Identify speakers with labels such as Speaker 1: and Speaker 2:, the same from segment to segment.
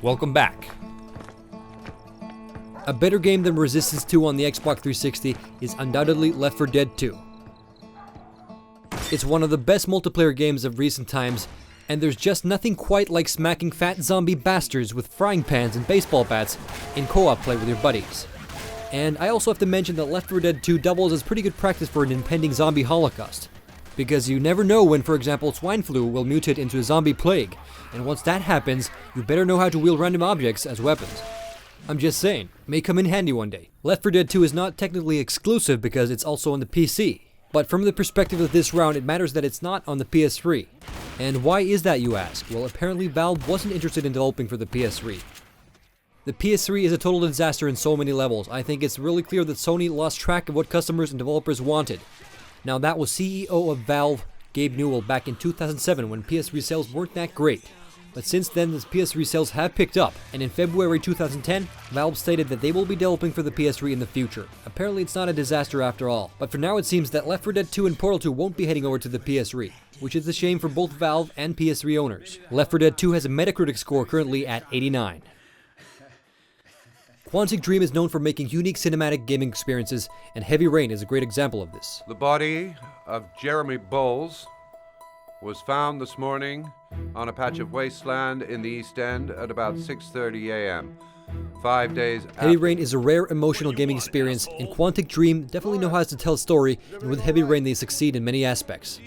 Speaker 1: Welcome back. A better game than Resistance 2 on the Xbox 360 is undoubtedly Left 4 Dead 2. It's one of the best multiplayer games of recent times, and there's just nothing quite like smacking fat zombie bastards with frying pans and baseball bats in co-op play with your buddies. And I also have to mention that Left 4 Dead 2 doubles as pretty good practice for an impending zombie holocaust. Because you never know when, for example, swine flu will mutate into a zombie plague, and once that happens, you better know how to wield random objects as weapons. I'm just saying, may come in handy one day. Left 4 Dead 2 is not technically exclusive because it's also on the PC, but from the perspective of this round, it matters that it's not on the PS3. And why is that, you ask? Well, apparently Valve wasn't interested in developing for the PS3. The PS3 is a total disaster in so many levels. I think it's really clear that Sony lost track of what customers and developers wanted. Now, that was CEO of Valve, Gabe Newell, back in 2007 when PS3 sales weren't that great. But since then, the PS3 sales have picked up, and in February 2010, Valve stated that they will be developing for the PS3 in the future. Apparently it's not a disaster after all, but for now it seems that Left 4 Dead 2 and Portal 2 won't be heading over to the PS3, which is a shame for both Valve and PS3 owners. Left 4 Dead 2 has a Metacritic score currently at 89. Quantic Dream is known for making unique cinematic gaming experiences, and Heavy Rain is a great example of this.
Speaker 2: The body of Jeremy Bowles was found this morning on a patch of wasteland in the East End at about 6:30 a.m. 5 days after.
Speaker 1: Heavy Rain is a rare emotional gaming experience, and Quantic Dream definitely know how to tell a story, and with Heavy Rain they succeed in many aspects.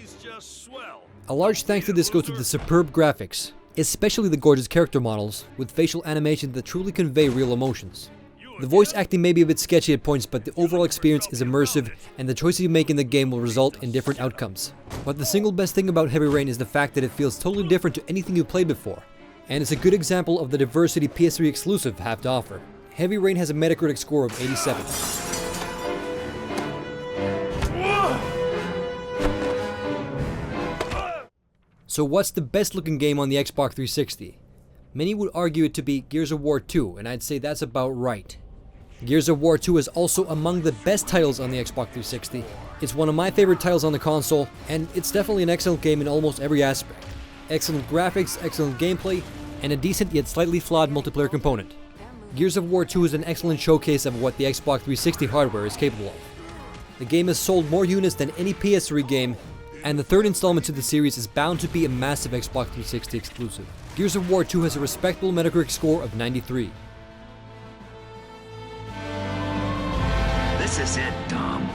Speaker 1: A large thanks to this goes to the superb graphics, especially the gorgeous character models, with facial animations that truly convey real emotions. The voice acting may be a bit sketchy at points, but the overall experience is immersive, and the choices you make in the game will result in different outcomes. But the single best thing about Heavy Rain is the fact that it feels totally different to anything you played before. And it's a good example of the diversity PS3 exclusive have to offer. Heavy Rain has a Metacritic score of 87. So what's the best looking game on the Xbox 360? Many would argue it to be Gears of War 2, and I'd say that's about right. Gears of War 2 is also among the best titles on the Xbox 360. It's one of my favorite titles on the console, and it's definitely an excellent game in almost every aspect. Excellent graphics, excellent gameplay, and a decent yet slightly flawed multiplayer component. Gears of War 2 is an excellent showcase of what the Xbox 360 hardware is capable of. The game has sold more units than any PS3 game, and the third installment to the series is bound to be a massive Xbox 360 exclusive. Gears of War 2 has a respectable Metacritic score of 93.
Speaker 3: This is it, Tom.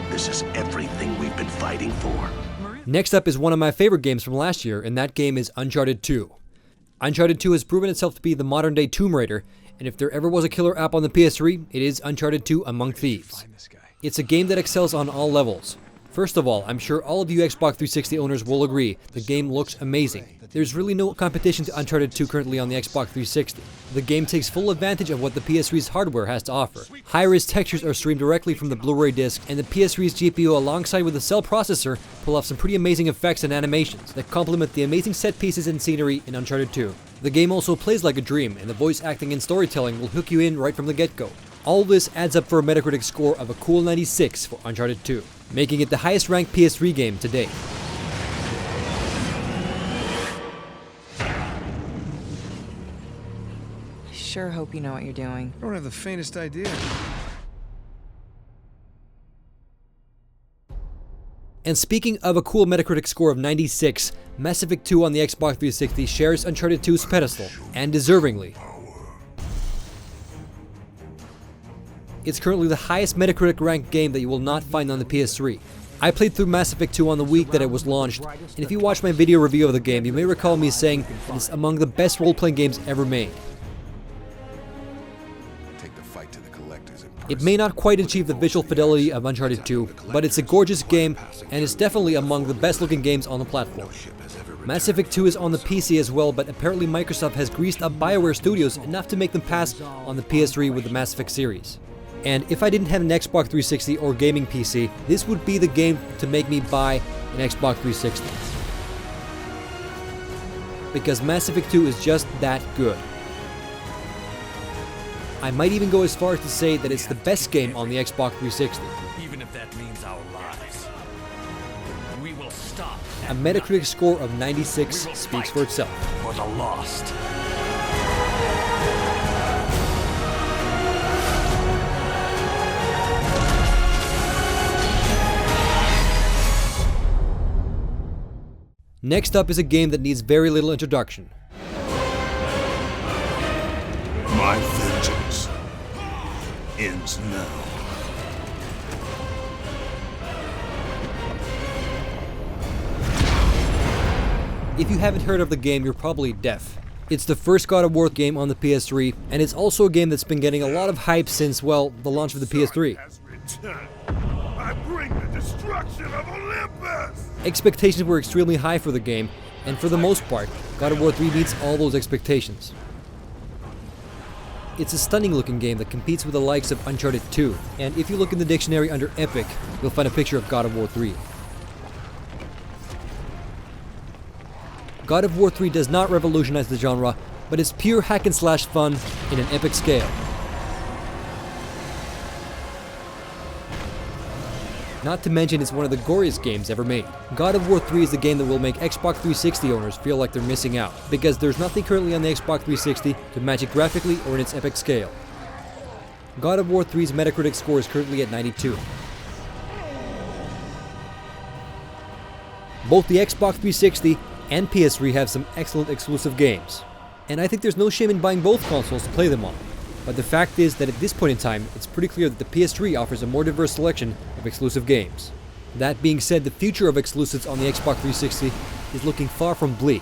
Speaker 3: This is everything we've been fighting for.
Speaker 1: Next up is one of my favorite games from last year, and that game is Uncharted 2. Uncharted 2 has proven itself to be the modern day Tomb Raider, and if there ever was a killer app on the PS3, it is Uncharted 2 Among Thieves. It's a game that excels on all levels. First of all, I'm sure all of you Xbox 360 owners will agree, the game looks amazing. There's really no competition to Uncharted 2 currently on the Xbox 360. The game takes full advantage of what the PS3's hardware has to offer. High-res textures are streamed directly from the Blu-ray disc, and the PS3's GPU alongside with the cell processor pull off some pretty amazing effects and animations that complement the amazing set pieces and scenery in Uncharted 2. The game also plays like a dream, and the voice acting and storytelling will hook you in right from the get-go. All this adds up for a Metacritic score of a cool 96 for Uncharted 2, making it the highest ranked PS3 game to date.
Speaker 4: Sure hope you know what you're doing.
Speaker 5: I don't have the faintest idea.
Speaker 1: And speaking of a cool Metacritic score of 96, Mass Effect 2 on the Xbox 360 shares Uncharted 2's pedestal, and deservingly. It's currently the highest Metacritic ranked game that you will not find on the PS3. I played through Mass Effect 2 on the week that it was launched, and if you watch my video review of the game, you may recall me saying that it's among the best role-playing games ever made. It may not quite achieve the visual fidelity of Uncharted 2, but it's a gorgeous game, and it's definitely among the best looking games on the platform. Mass Effect 2 is on the PC as well, but apparently Microsoft has greased up BioWare Studios enough to make them pass on the PS3 with the Mass Effect series. And if I didn't have an Xbox 360 or gaming PC, this would be the game to make me buy an Xbox 360. Because Mass Effect 2 is just that good. I might even go as far as to say that it's the best game on the Xbox 360.
Speaker 6: Even if that means our lives. We will stop.
Speaker 1: A Metacritic score of 96 speaks for itself.
Speaker 6: For the lost.
Speaker 1: Next up is a game that needs very little introduction.
Speaker 3: My vengeance ends now.
Speaker 1: If you haven't heard of the game, you're probably deaf. It's the first God of War game on the PS3, and it's also a game that's been getting a lot of hype since, well, the launch of the PS3.
Speaker 3: I bring the destruction of Olympus!
Speaker 1: Expectations were extremely high for the game, and for the most part, God of War 3 meets all those expectations. It's a stunning looking game that competes with the likes of Uncharted 2, and if you look in the dictionary under Epic, you'll find a picture of God of War 3. God of War 3 does not revolutionize the genre, but it's pure hack and slash fun in an epic scale. Not to mention it's one of the goriest games ever made. God of War 3 is the game that will make Xbox 360 owners feel like they're missing out, because there's nothing currently on the Xbox 360 to match it graphically or in its epic scale. God of War 3's Metacritic score is currently at 92. Both the Xbox 360 and PS3 have some excellent exclusive games, and I think there's no shame in buying both consoles to play them on. But the fact is that at this point in time, it's pretty clear that the PS3 offers a more diverse selection of exclusive games. That being said, the future of exclusives on the Xbox 360 is looking far from bleak.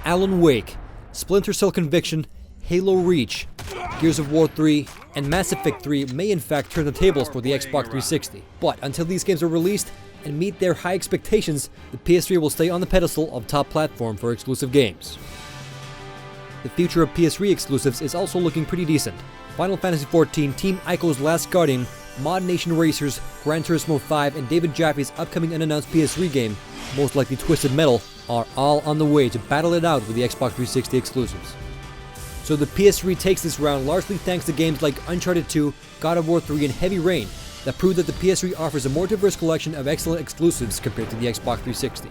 Speaker 1: Alan Wake, Splinter Cell Conviction, Halo Reach, Gears of War 3, and Mass Effect 3 may in fact turn the tables for the Xbox 360. But until these games are released and meet their high expectations, the PS3 will stay on the pedestal of top platform for exclusive games. The future of PS3 exclusives is also looking pretty decent. Final Fantasy XIV, Team Ico's Last Guardian, Mod Nation Racers, Gran Turismo 5, and David Jaffe's upcoming unannounced PS3 game, most likely Twisted Metal, are all on the way to battle it out with the Xbox 360 exclusives. So the PS3 takes this round largely thanks to games like Uncharted 2, God of War 3, and Heavy Rain that prove that the PS3 offers a more diverse collection of excellent exclusives compared to the Xbox 360.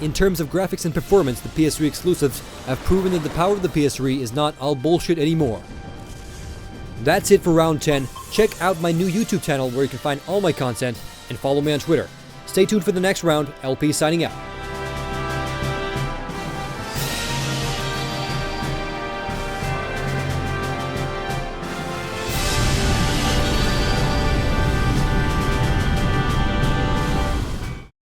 Speaker 1: In terms of graphics and performance, the PS3 exclusives have proven that the power of the PS3 is not all bullshit anymore. That's it for round 10. Check out my new YouTube channel where you can find all my content, and follow me on Twitter. Stay tuned for the next round. LP signing out.